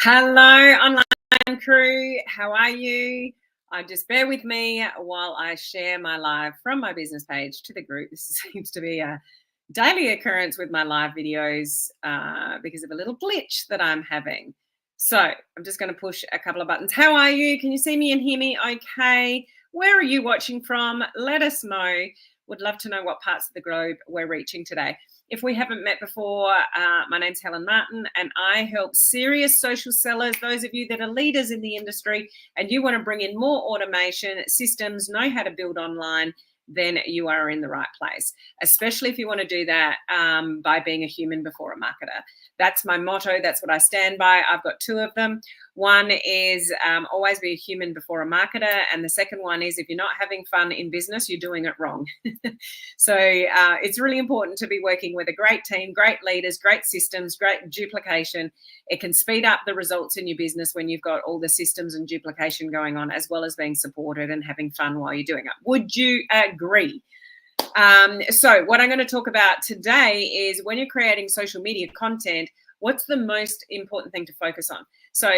Hello, online crew. How are you? Just bear with me while I share my live from my business page to the group. This seems to be a daily occurrence with my live videos because of a little glitch that I'm having. So I'm just going to push a couple of buttons. How are you? Can you see me and hear me okay? Where are you watching from? Let us know. Would love to know what parts of the globe we're reaching today. If we haven't met before, my name's Helen Martin, and I help serious social sellers, those of you that are leaders in the industry and you want to bring in more automation, systems, know how to build online, then you are in the right place, especially if you want to do that by being a human before a marketer. That's my motto. That's what I stand by. I've got two of them. One is always be a human before a marketer. And the second one is if you're not having fun in business, you're doing it wrong. So it's really important to be working with a great team, great leaders, great systems, great duplication. It can speed up the results in your business when you've got all the systems and duplication going on, as well as being supported and having fun while you're doing it. Would you agree? So what I'm going to talk about today is when you're creating social media content, what's the most important thing to focus on? So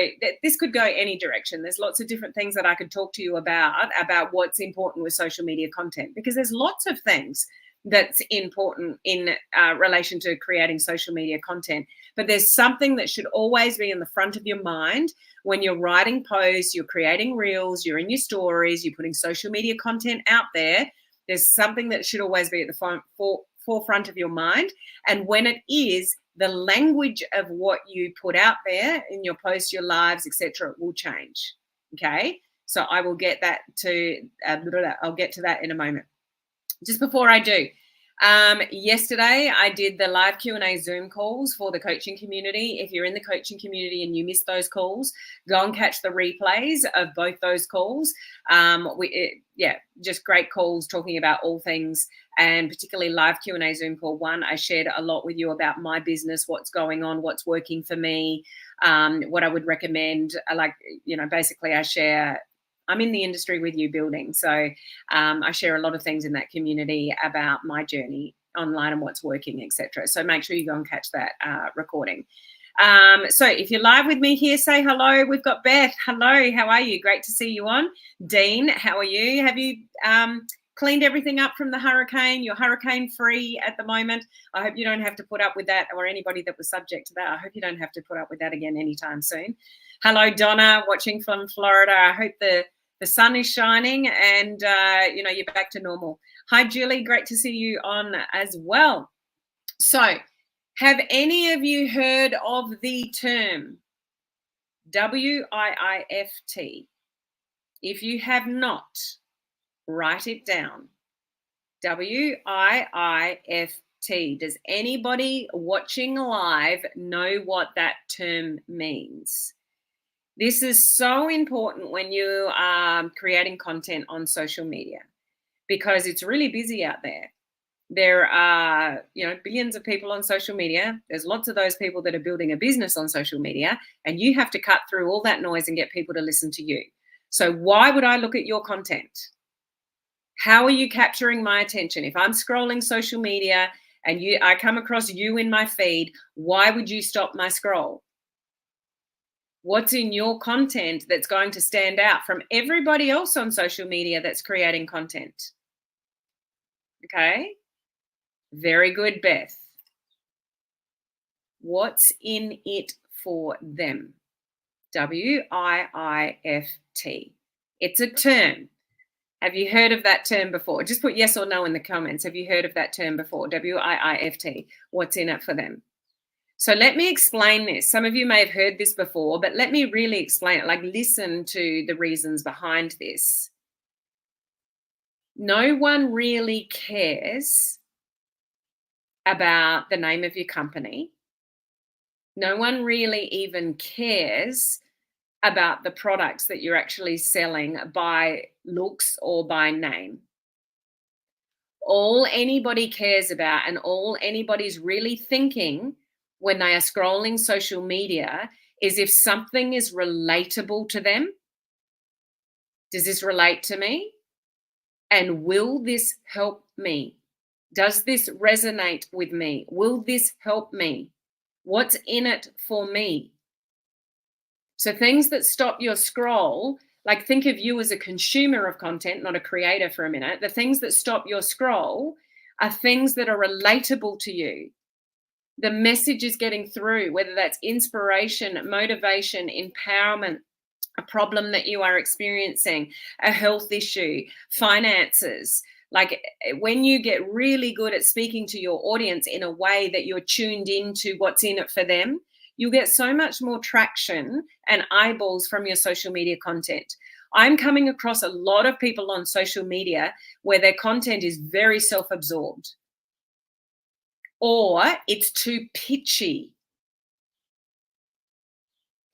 this could go any direction. There's lots of different things that I could talk to you about what's important with social media content, because there's lots of things that's important in relation to creating social media content. But there's something that should always be in the front of your mind when you're writing posts, you're creating reels, you're in your stories, you're putting social media content out there. There's something that should always be at the forefront of your mind. And when it is, the language of what you put out there in your posts, your lives, etc., will change. Okay. So I will get that to, I'll get to that in a moment. Just before I do, yesterday I did the live Q&A Zoom calls for the coaching community. If you're in the coaching community and you missed those calls, go and catch the replays of both those calls. Just great calls talking about all things, and particularly live Q&A Zoom call one. I shared a lot with you about my business, what's going on, what's working for me, what I would recommend. Basically I share, I'm in the industry with you building. So I share a lot of things in that community about my journey online and what's working, etc. So make sure you go and catch that recording. So if you're live with me here, say hello. We've got Beth. Hello, how are you? Great to see you on. Dean, how are you? Have you cleaned everything up from the hurricane? You're hurricane free at the moment. I hope you don't have to put up with that, or anybody that was subject to that. I hope you don't have to put up with that again anytime soon. Hello, Donna, watching from Florida. I hope the sun is shining and, you're back to normal. Hi, Julie. Great to see you on as well. So have any of you heard of the term WIIFT? If you have not, write it down. WIIFT. Does anybody watching live know what that term means? This is so important when you are creating content on social media, because it's really busy out there. There are, billions of people on social media. There's lots of those people that are building a business on social media, and you have to cut through all that noise and get people to listen to you. So why would I look at your content? How are you capturing my attention? If I'm scrolling social media and I come across you in my feed, why would you stop my scroll? What's in your content that's going to stand out from everybody else on social media that's creating content? Okay. Very good, Beth. What's in it for them? WIIFT. It's a term. Have you heard of that term before? Just put yes or no in the comments. Have you heard of that term before? WIIFT. What's in it for them? So let me explain this. Some of you may have heard this before, but let me really explain it. Listen to the reasons behind this. No one really cares about the name of your company. No one really even cares about the products that you're actually selling by looks or by name. All anybody cares about and all anybody's really thinking when they are scrolling social media is if something is relatable to them. Does this relate to me? And will this help me? Does this resonate with me? Will this help me? What's in it for me? So things that stop your scroll, like think of you as a consumer of content, not a creator for a minute. The things that stop your scroll are things that are relatable to you. The message is getting through, whether that's inspiration, motivation, empowerment, a problem that you are experiencing, a health issue, finances. Like when you get really good at speaking to your audience in a way that you're tuned into what's in it for them, you'll get so much more traction and eyeballs from your social media content. I'm coming across a lot of people on social media where their content is very self-absorbed or it's too pitchy.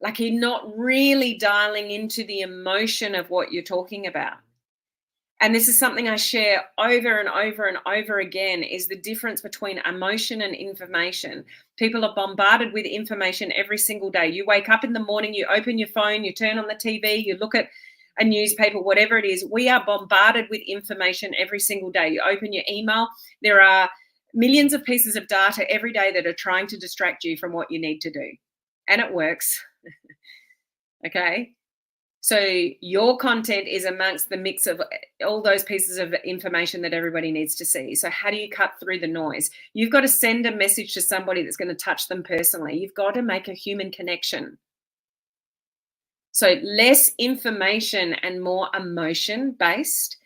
Like you're not really dialing into the emotion of what you're talking about. And this is something I share over and over and over again, is the difference between emotion and information. People are bombarded with information every single day. You wake up in the morning, you open your phone, you turn on the TV, you look at a newspaper, whatever it is. We are bombarded with information every single day. You open your email, there are millions of pieces of data every day that are trying to distract you from what you need to do. And it works. Okay. So your content is amongst the mix of all those pieces of information that everybody needs to see. So how do you cut through the noise? You've got to send a message to somebody that's going to touch them personally. You've got to make a human connection. So less information and more emotion based,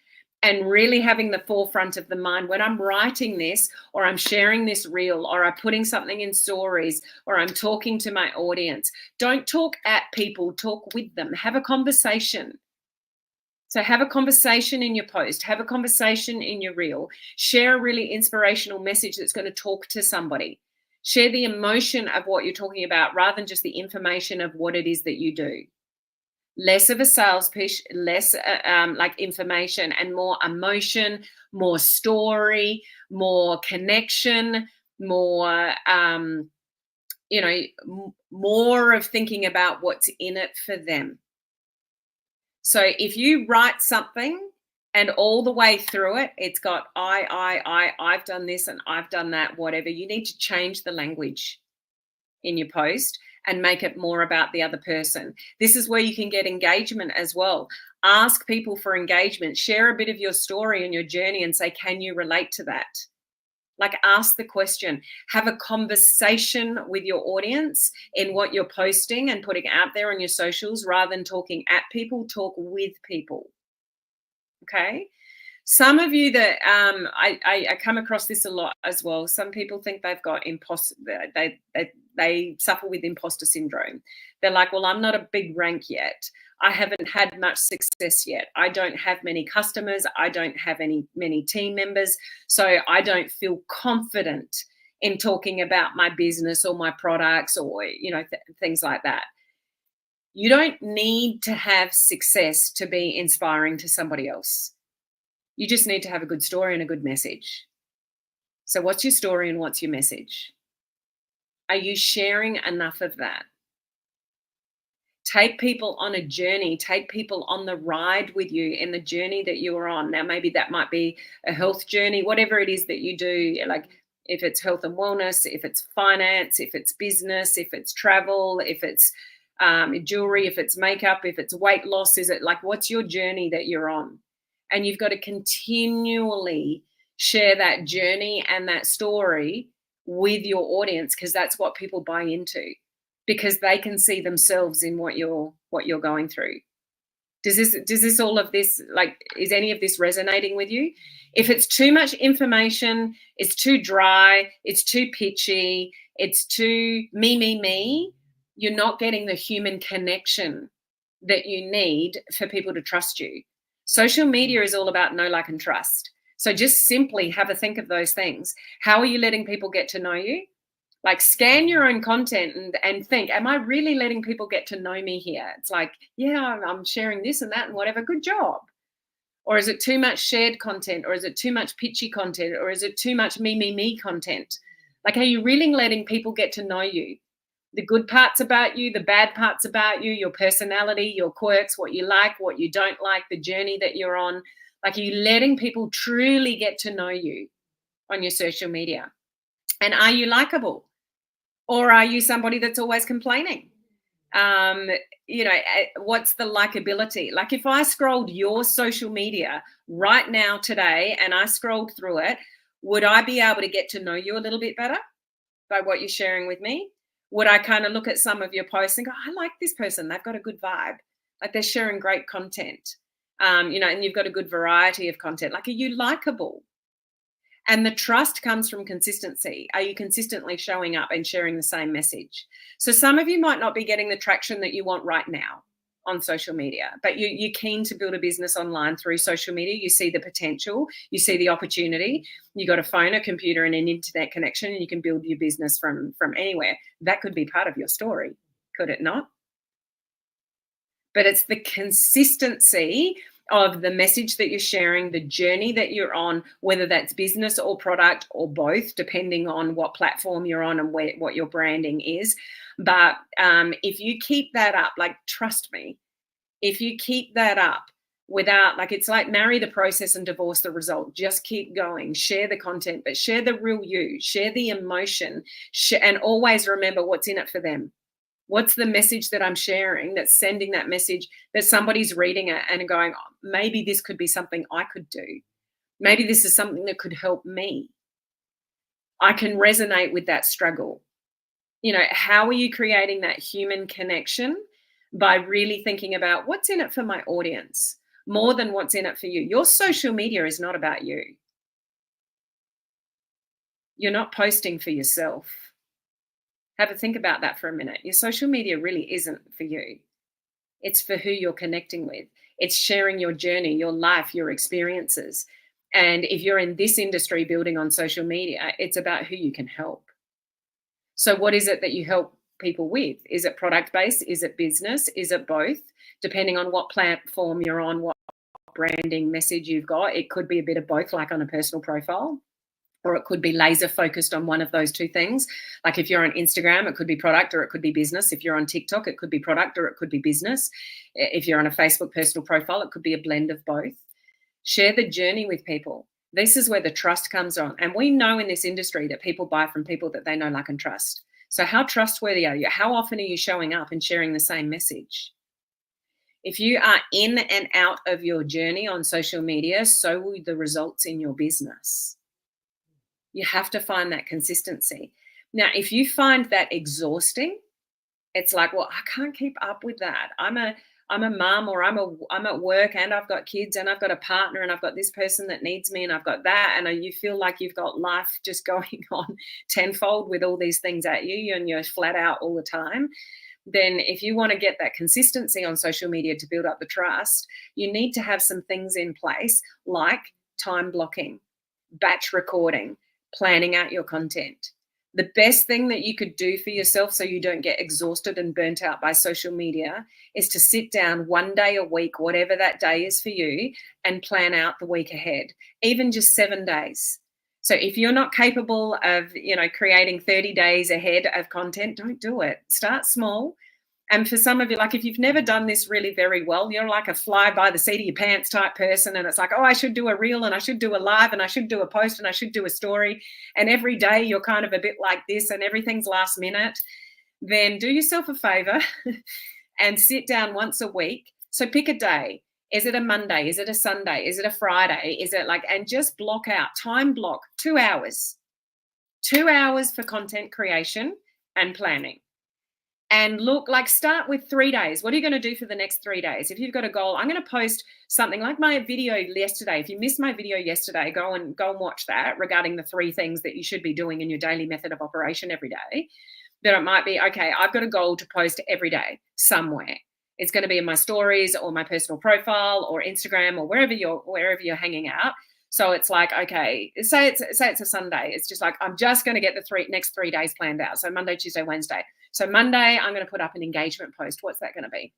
and really having the forefront of the mind when I'm writing this, or I'm sharing this reel, or I'm putting something in stories, or I'm talking to my audience. Don't talk at people, talk with them. Have a conversation. So have a conversation in your post, have a conversation in your reel, share a really inspirational message that's going to talk to somebody. Share the emotion of what you're talking about rather than just the information of what it is that you do. Less of a sales pitch, less like information, and more emotion, more story, more connection, more, more of thinking about what's in it for them. So if you write something and all the way through it, it's got I've done this and I've done that, whatever, you need to change the language in your post and make it more about the other person. This is where you can get engagement as well. Ask people for engagement. Share a bit of your story and your journey and say, can you relate to that? Like ask the question. Have a conversation with your audience in what you're posting and putting out there on your socials rather than talking at people, talk with people. Okay? Some of you that I come across this a lot as well. Some people think they've got they suffer with imposter syndrome. They're like, well, I'm not a big rank yet. I haven't had much success yet. I don't have many customers. I don't have many team members. So I don't feel confident in talking about my business or my products or, things like that. You don't need to have success to be inspiring to somebody else. You just need to have a good story and a good message. So what's your story and what's your message? Are you sharing enough of that? Take people on a journey. Take people on the ride with you in the journey that you are on. Now, maybe that might be a health journey, whatever it is that you do, like if it's health and wellness, if it's finance, if it's business, if it's travel, if it's jewelry, if it's makeup, if it's weight loss, is it like, what's your journey that you're on? And you've got to continually share that journey and that story with your audience, because that's what people buy into, because they can see themselves in what you're going through. Does this all of this, like, is any of this resonating with you? If it's too much information, it's too dry, it's too pitchy, it's too me, you're not getting the human connection that you need for people to trust you. Social media is all about know, like, and trust. So just simply have a think of those things. How are you letting people get to know you? Like scan your own content and think, am I really letting people get to know me here? It's like, yeah, I'm sharing this and that and whatever, good job. Or is it too much shared content? Or is it too much pitchy content? Or is it too much me content? Like, are you really letting people get to know you? The good parts about you, the bad parts about you, your personality, your quirks, what you like, what you don't like, the journey that you're on. Like, are you letting people truly get to know you on your social media? And are you likable? Or are you somebody that's always complaining? um, what's the likability? Like if I scrolled your social media right now today and I scrolled through it, would I be able to get to know you a little bit better by what you're sharing with me? Would I kind of look at some of your posts and go, I like this person, they've got a good vibe, like they're sharing great content, and you've got a good variety of content. Like, are you likable? And the trust comes from consistency. Are you consistently showing up and sharing the same message? So some of you might not be getting the traction that you want right now on social media, but you're keen to build a business online through social media. You see the potential, you see the opportunity. You got a phone, a computer, and an internet connection, and you can build your business from anywhere. That could be part of your story, could it not? But it's the consistency of the message that you're sharing, the journey that you're on, whether that's business or product or both, depending on what platform you're on and what your branding is. But if you keep that up, like, trust me, if you keep that up without, like, it's like marry the process and divorce the result. Just keep going, share the content, but share the real you, share the emotion, and always remember what's in it for them. What's the message that I'm sharing that's sending that message that somebody's reading it and going, oh, maybe this could be something I could do. Maybe this is something that could help me. I can resonate with that struggle. How are you creating that human connection? By really thinking about what's in it for my audience more than what's in it for you. Your social media is not about you. You're not posting for yourself. Have a think about that for a minute. Your social media really isn't for you. It's for who you're connecting with. It's sharing your journey, your life, your experiences. And if you're in this industry building on social media, it's about who you can help. So what is it that you help people with? Is it product-based? Is it business? Is it both? Depending on what platform you're on, what branding message you've got, it could be a bit of both, like on a personal profile. Or it could be laser focused on one of those two things. Like if you're on Instagram, it could be product or it could be business. If you're on TikTok, it could be product or it could be business. If you're on a Facebook personal profile, it could be a blend of both. Share the journey with people. This is where the trust comes on. And we know in this industry that people buy from people that they know, like, and trust. So how trustworthy are you? How often are you showing up and sharing the same message? If you are in and out of your journey on social media, so will the results in your business. You have to find that consistency. Now, if you find that exhausting, it's like, well, I can't keep up with that. I'm a mom, or I'm at work and I've got kids and I've got a partner and I've got this person that needs me and I've got that. And you feel like you've got life just going on tenfold with all these things at you and you're flat out all the time. Then if you want to get that consistency on social media to build up the trust, you need to have some things in place like time blocking, batch recording, planning out your content. The best thing that you could do for yourself so you don't get exhausted and burnt out by social media is to sit down one day a week, whatever that day is for you, and plan out the week ahead, even just 7 days. So if you're not capable of, creating 30 days ahead of content, don't do it. Start small. And for some of you, like if you've never done this really very well, you're like a fly by the seat of your pants type person. And it's like, oh, I should do a reel and I should do a live and I should do a post and I should do a story. And every day you're kind of a bit like this and everything's last minute. Then do yourself a favor and sit down once a week. So pick a day. Is it a Monday? Is it a Sunday? Is it a Friday? Is it and just block out, time block 2 hours. 2 hours for content creation and planning. And start with 3 days. What are you going to do for the next 3 days? If you've got a goal, I'm going to post something like my video yesterday. If you missed my video yesterday, go and watch that regarding the 3 things that you should be doing in your daily method of operation every day. Then it might be, okay, I've got a goal to post every day somewhere. It's going to be in my stories or my personal profile or Instagram or wherever you're hanging out. So it's like, okay, say it's a Sunday. It's just like, I'm just going to get the next 3 days planned out. So Monday, Tuesday, Wednesday. So Monday, I'm going to put up an engagement post. What's that going to be?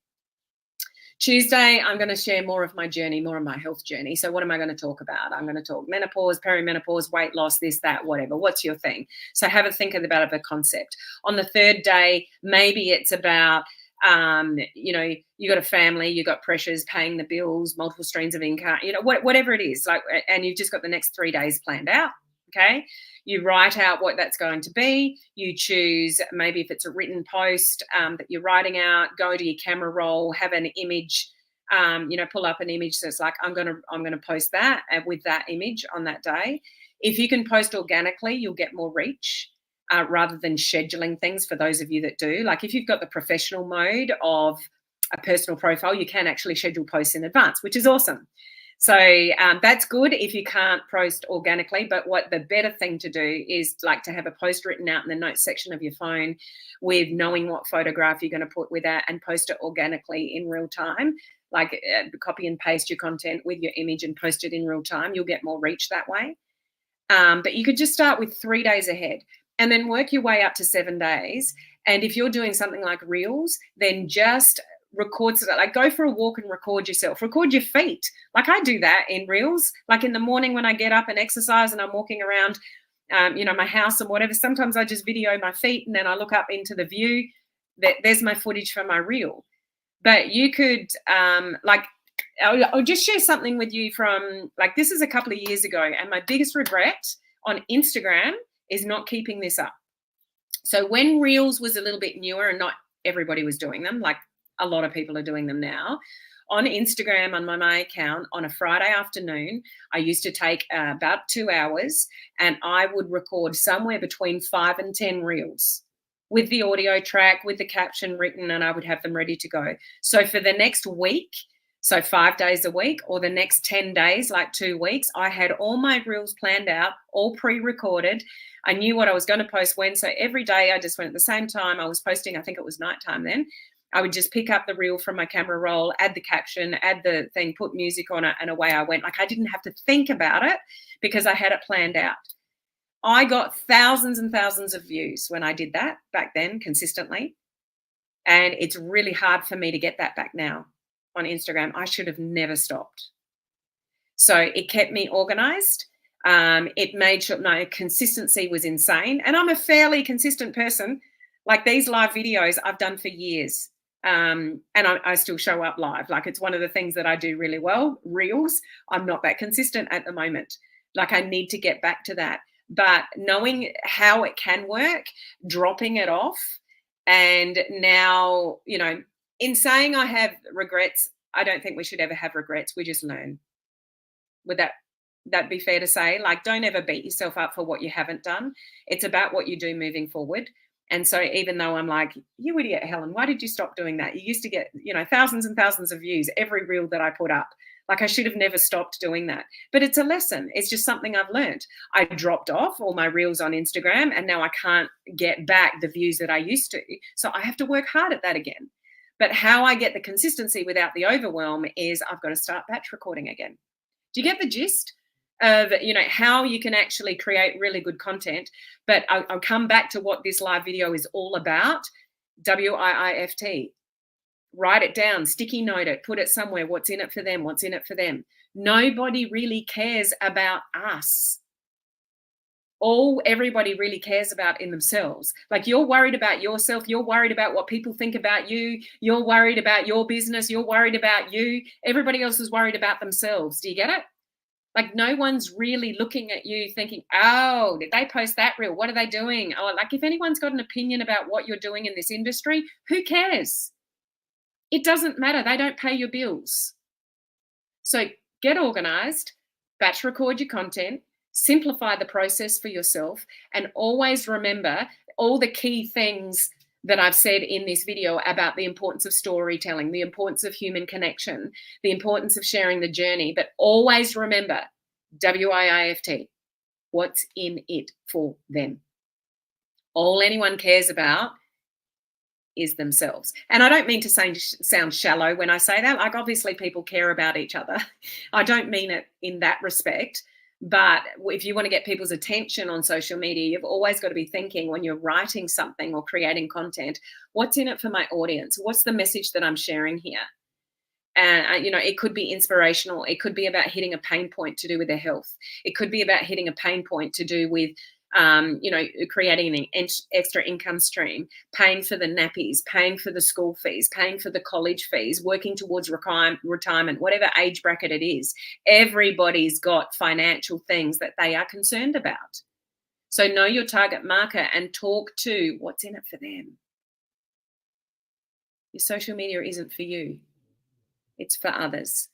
Tuesday, I'm going to share more of my journey, more of my health journey. So what am I going to talk about? I'm going to talk menopause, perimenopause, weight loss, this, that, whatever. What's your thing? So have a think about a concept. On the 3rd day, maybe it's about, you got a family, you got pressures, paying the bills, multiple streams of income, whatever it is, and you've just got the next 3 days planned out. Okay. You write out what that's going to be. You choose, maybe if it's a written post that you're writing out, go to your camera roll, have an image, pull up an image that's like, I'm gonna post that with that image on that day. If you can post organically, you'll get more reach. Rather than scheduling things, for those of you that do. Like if you've got the professional mode of a personal profile, you can actually schedule posts in advance, which is awesome. So that's good if you can't post organically. But what the better thing to do is like to have a post written out in the notes section of your phone with knowing what photograph you're going to put with that and post it organically in real time. Like copy and paste your content with your image and post it in real time. You'll get more reach that way. But you could just start with 3 days ahead and then work your way up to 7 days. And if you're doing something like Reels, then just record, like go for a walk and record yourself, record your feet. Like I do that in Reels, like in the morning when I get up and exercise and I'm walking around, my house and whatever. Sometimes I just video my feet and then I look up into the view. There's my footage for my Reel. But you could I'll just share something with you from, like, this is a couple of years ago, and my biggest regret on Instagram is not keeping this up. So when Reels was a little bit newer and not everybody was doing them, like a lot of people are doing them now, on Instagram, on my account, on a Friday afternoon, I used to take about 2 hours and I would record somewhere between 5 and 10 Reels with the audio track, with the caption written, and I would have them ready to go. So for the next week, so 5 days a week, or the next 10 days, like 2 weeks, I had all my Reels planned out, all pre-recorded. I knew what I was going to post when. So every day I just went at the same time. I was posting, I think it was nighttime then. I would just pick up the Reel from my camera roll, add the caption, add the thing, put music on it, and away I went. Like I didn't have to think about it because I had it planned out. I got thousands and thousands of views when I did that back then consistently. And it's really hard for me to get that back now on Instagram. I should have never stopped. So it kept me organized. It made sure my consistency was insane. And I'm a fairly consistent person. Like these live videos I've done for years. And I still show up live. Like it's one of the things that I do really well. Reels, I'm not that consistent at the moment. Like I need to get back to that. But knowing how it can work, dropping it off, and now, in saying I have regrets, I don't think we should ever have regrets. We just learn. Would that be fair to say? Like, don't ever beat yourself up for what you haven't done. It's about what you do moving forward. And so even though I'm like, you idiot, Helen, why did you stop doing that? You used to get, thousands and thousands of views every Reel that I put up. Like I should have never stopped doing that. But it's a lesson. It's just something I've learned. I dropped off all my Reels on Instagram and now I can't get back the views that I used to. So I have to work hard at that again. But how I get the consistency without the overwhelm is I've got to start batch recording again. Do you get the gist of, how you can actually create really good content? But I'll come back to what this live video is all about. WIIFT. Write it down, sticky note it, put it somewhere. What's in it for them? What's in it for them? Nobody really cares about us. All everybody really cares about in themselves. Like you're worried about yourself. You're worried about what people think about you. You're worried about your business. You're worried about you. Everybody else is worried about themselves. Do you get it? Like no one's really looking at you thinking, oh, did they post that Reel? What are they doing? Oh, like if anyone's got an opinion about what you're doing in this industry, who cares? It doesn't matter. They don't pay your bills. So get organized, batch record your content, simplify the process for yourself, and always remember all the key things that I've said in this video about the importance of storytelling, the importance of human connection, the importance of sharing the journey. But always remember, WIIFT, what's in it for them. All anyone cares about is themselves. And I don't mean to sound shallow when I say that. Like obviously people care about each other. I don't mean it in that respect. But if you want to get people's attention on social media, you've always got to be thinking when you're writing something or creating content, what's in it for my audience? What's the message that I'm sharing here? And, it could be inspirational. It could be about hitting a pain point to do with their health. It could be about hitting a pain point to do with creating an extra income stream, paying for the nappies, paying for the school fees, paying for the college fees, working towards retirement, whatever age bracket it is. Everybody's got financial things that they are concerned about. So know your target market and talk to what's in it for them. Your social media isn't for you. It's for others.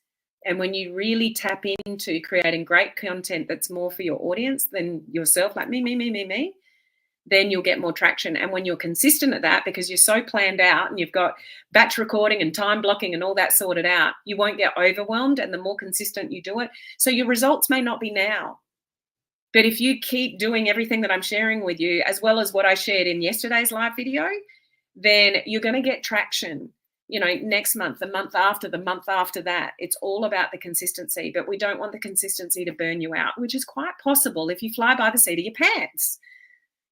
And when you really tap into creating great content that's more for your audience than yourself, like me, then you'll get more traction. And when you're consistent at that, because you're so planned out and you've got batch recording and time blocking and all that sorted out, you won't get overwhelmed, and the more consistent you do it. So your results may not be now, but if you keep doing everything that I'm sharing with you, as well as what I shared in yesterday's live video, then you're going to get traction. Next month, the month after that. It's all about the consistency, but we don't want the consistency to burn you out, which is quite possible if you fly by the seat of your pants.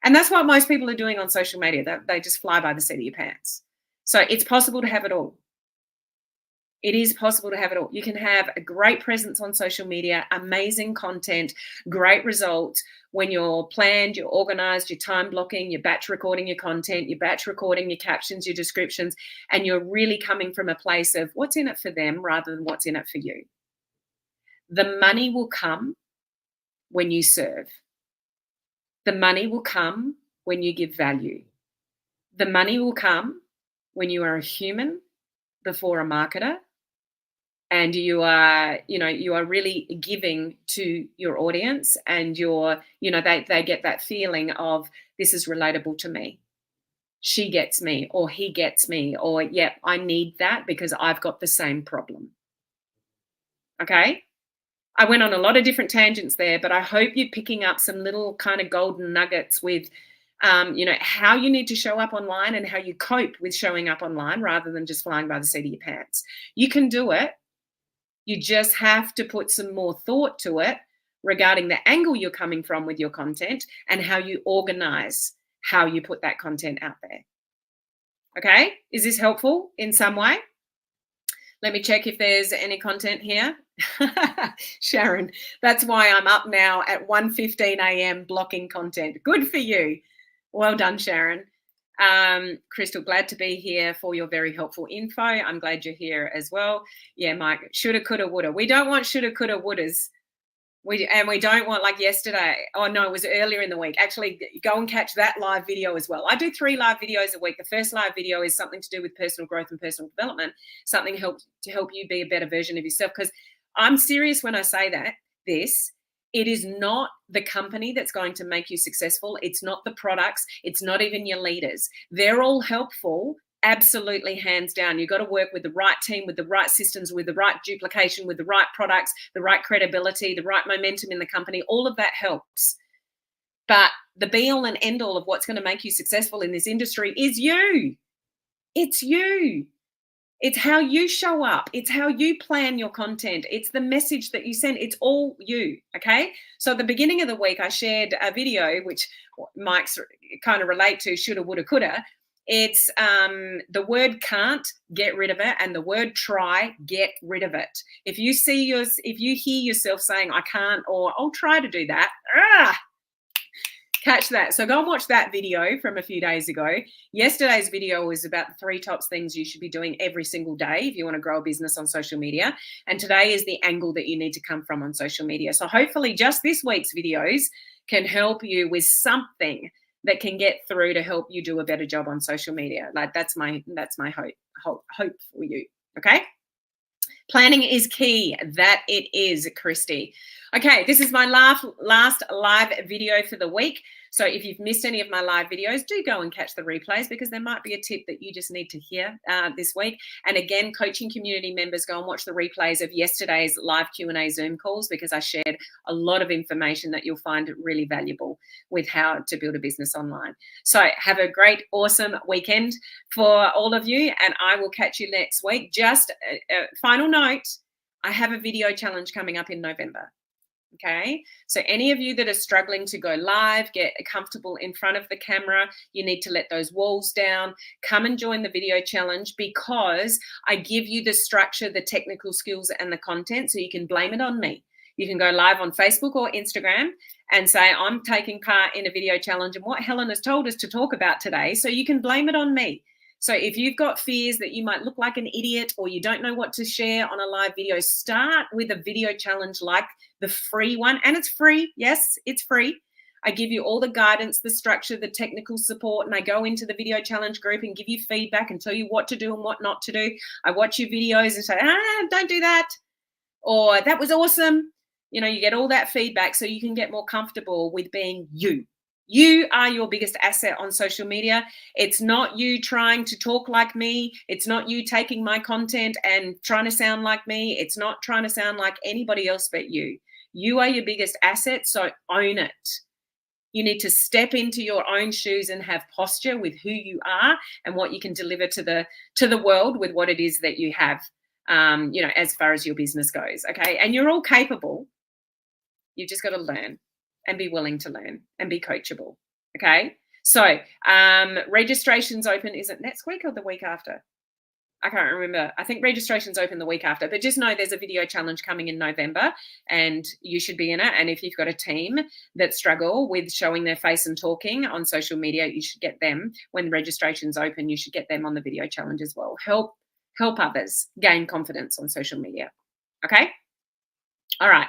And that's what most people are doing on social media. They just fly by the seat of your pants. So it's possible to have it all. It is possible to have it all. You can have a great presence on social media, amazing content, great results when you're planned, you're organized, you're time blocking, you're batch recording your content, you're batch recording your captions, your descriptions, and you're really coming from a place of what's in it for them rather than what's in it for you. The money will come when you serve. The money will come when you give value. The money will come when you are a human before a marketer, and you are really giving to your audience, and they get that feeling of, this is relatable to me. She gets me, or he gets me, or yeah, I need that because I've got the same problem. Okay? I went on a lot of different tangents there, but I hope you're picking up some little kind of golden nuggets with how you need to show up online and how you cope with showing up online rather than just flying by the seat of your pants. You can do it. You just have to put some more thought to it regarding the angle you're coming from with your content and how you organize how you put that content out there. Okay? Is this helpful in some way? Let me check if there's any content here. Sharon, that's why I'm up now at 1:15 a.m. blocking content. Good for you. Well done, Sharon. Crystal, glad to be here for your very helpful info. I'm glad you're here as well. Yeah, Mike, shoulda, coulda, woulda. We don't want shoulda, coulda, wouldas. We don't want like yesterday. Oh, no, it was earlier in the week. Actually, go and catch that live video as well. I do 3 live videos a week. The first live video is something to do with personal growth and personal development, something to help you be a better version of yourself. Because I'm serious when I say this. It is not the company that's going to make you successful. It's not the products. It's not even your leaders. They're all helpful, absolutely, hands down. You've got to work with the right team, with the right systems, with the right duplication, with the right products, the right credibility, the right momentum in the company. All of that helps. But the be all and end all of what's going to make you successful in this industry is you. It's you. It's how you show up. It's how you plan your content. It's the message that you send. It's all you, okay? So at the beginning of the week, I shared a video, which Mike's kind of relate to, shoulda, woulda, coulda. It's the word can't, get rid of it, and the word try, get rid of it. If you hear yourself saying, I can't, or I'll try to do that, catch that. So go and watch that video from a few days ago. Yesterday's video was about the 3 top things you should be doing every single day if you want to grow a business on social media. And today is the angle that you need to come from on social media. So hopefully just this week's videos can help you with something that can get through to help you do a better job on social media. Like that's my hope for you. Okay. Planning is key. That it is, Christy. Okay, this is my last live video for the week. So if you've missed any of my live videos, do go and catch the replays because there might be a tip that you just need to hear this week. And again, coaching community members, go and watch the replays of yesterday's live Q&A Zoom calls because I shared a lot of information that you'll find really valuable with how to build a business online. So have a great, awesome weekend for all of you, and I will catch you next week. Just a final note, I have a video challenge coming up in November. Okay, so any of you that are struggling to go live, get comfortable in front of the camera, you need to let those walls down. Come and join the video challenge because I give you the structure, the technical skills, and the content, so you can blame it on me. You can go live on Facebook or Instagram and say, I'm taking part in a video challenge and what Helen has told us to talk about today, so you can blame it on me. So if you've got fears that you might look like an idiot or you don't know what to share on a live video, start with a video challenge like the free one. And it's free. Yes, it's free. I give you all the guidance, the structure, the technical support, and I go into the video challenge group and give you feedback and tell you what to do and what not to do. I watch your videos and say, don't do that, or that was awesome. You know, you get all that feedback so you can get more comfortable with being you. You are your biggest asset on social media. It's not you trying to talk like me. It's not you taking my content and trying to sound like me. It's not trying to sound like anybody else but you. You are your biggest asset, so own it. You need to step into your own shoes and have posture with who you are and what you can deliver to the world with what it is that you have, you know, as far as your business goes, okay? And you're all capable. You've just got to learn and be willing to learn and be coachable, okay? So registration's open. Is it next week or the week after? I can't remember. I think registration's open the week after, but just know there's a video challenge coming in November and you should be in it. And if you've got a team that struggle with showing their face and talking on social media, you should get them. When registration's open, you should get them on the video challenge as well. Help others gain confidence on social media. Okay? All right.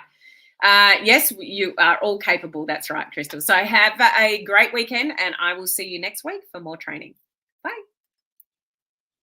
Yes, you are all capable. That's right, Crystal. So have a great weekend and I will see you next week for more training.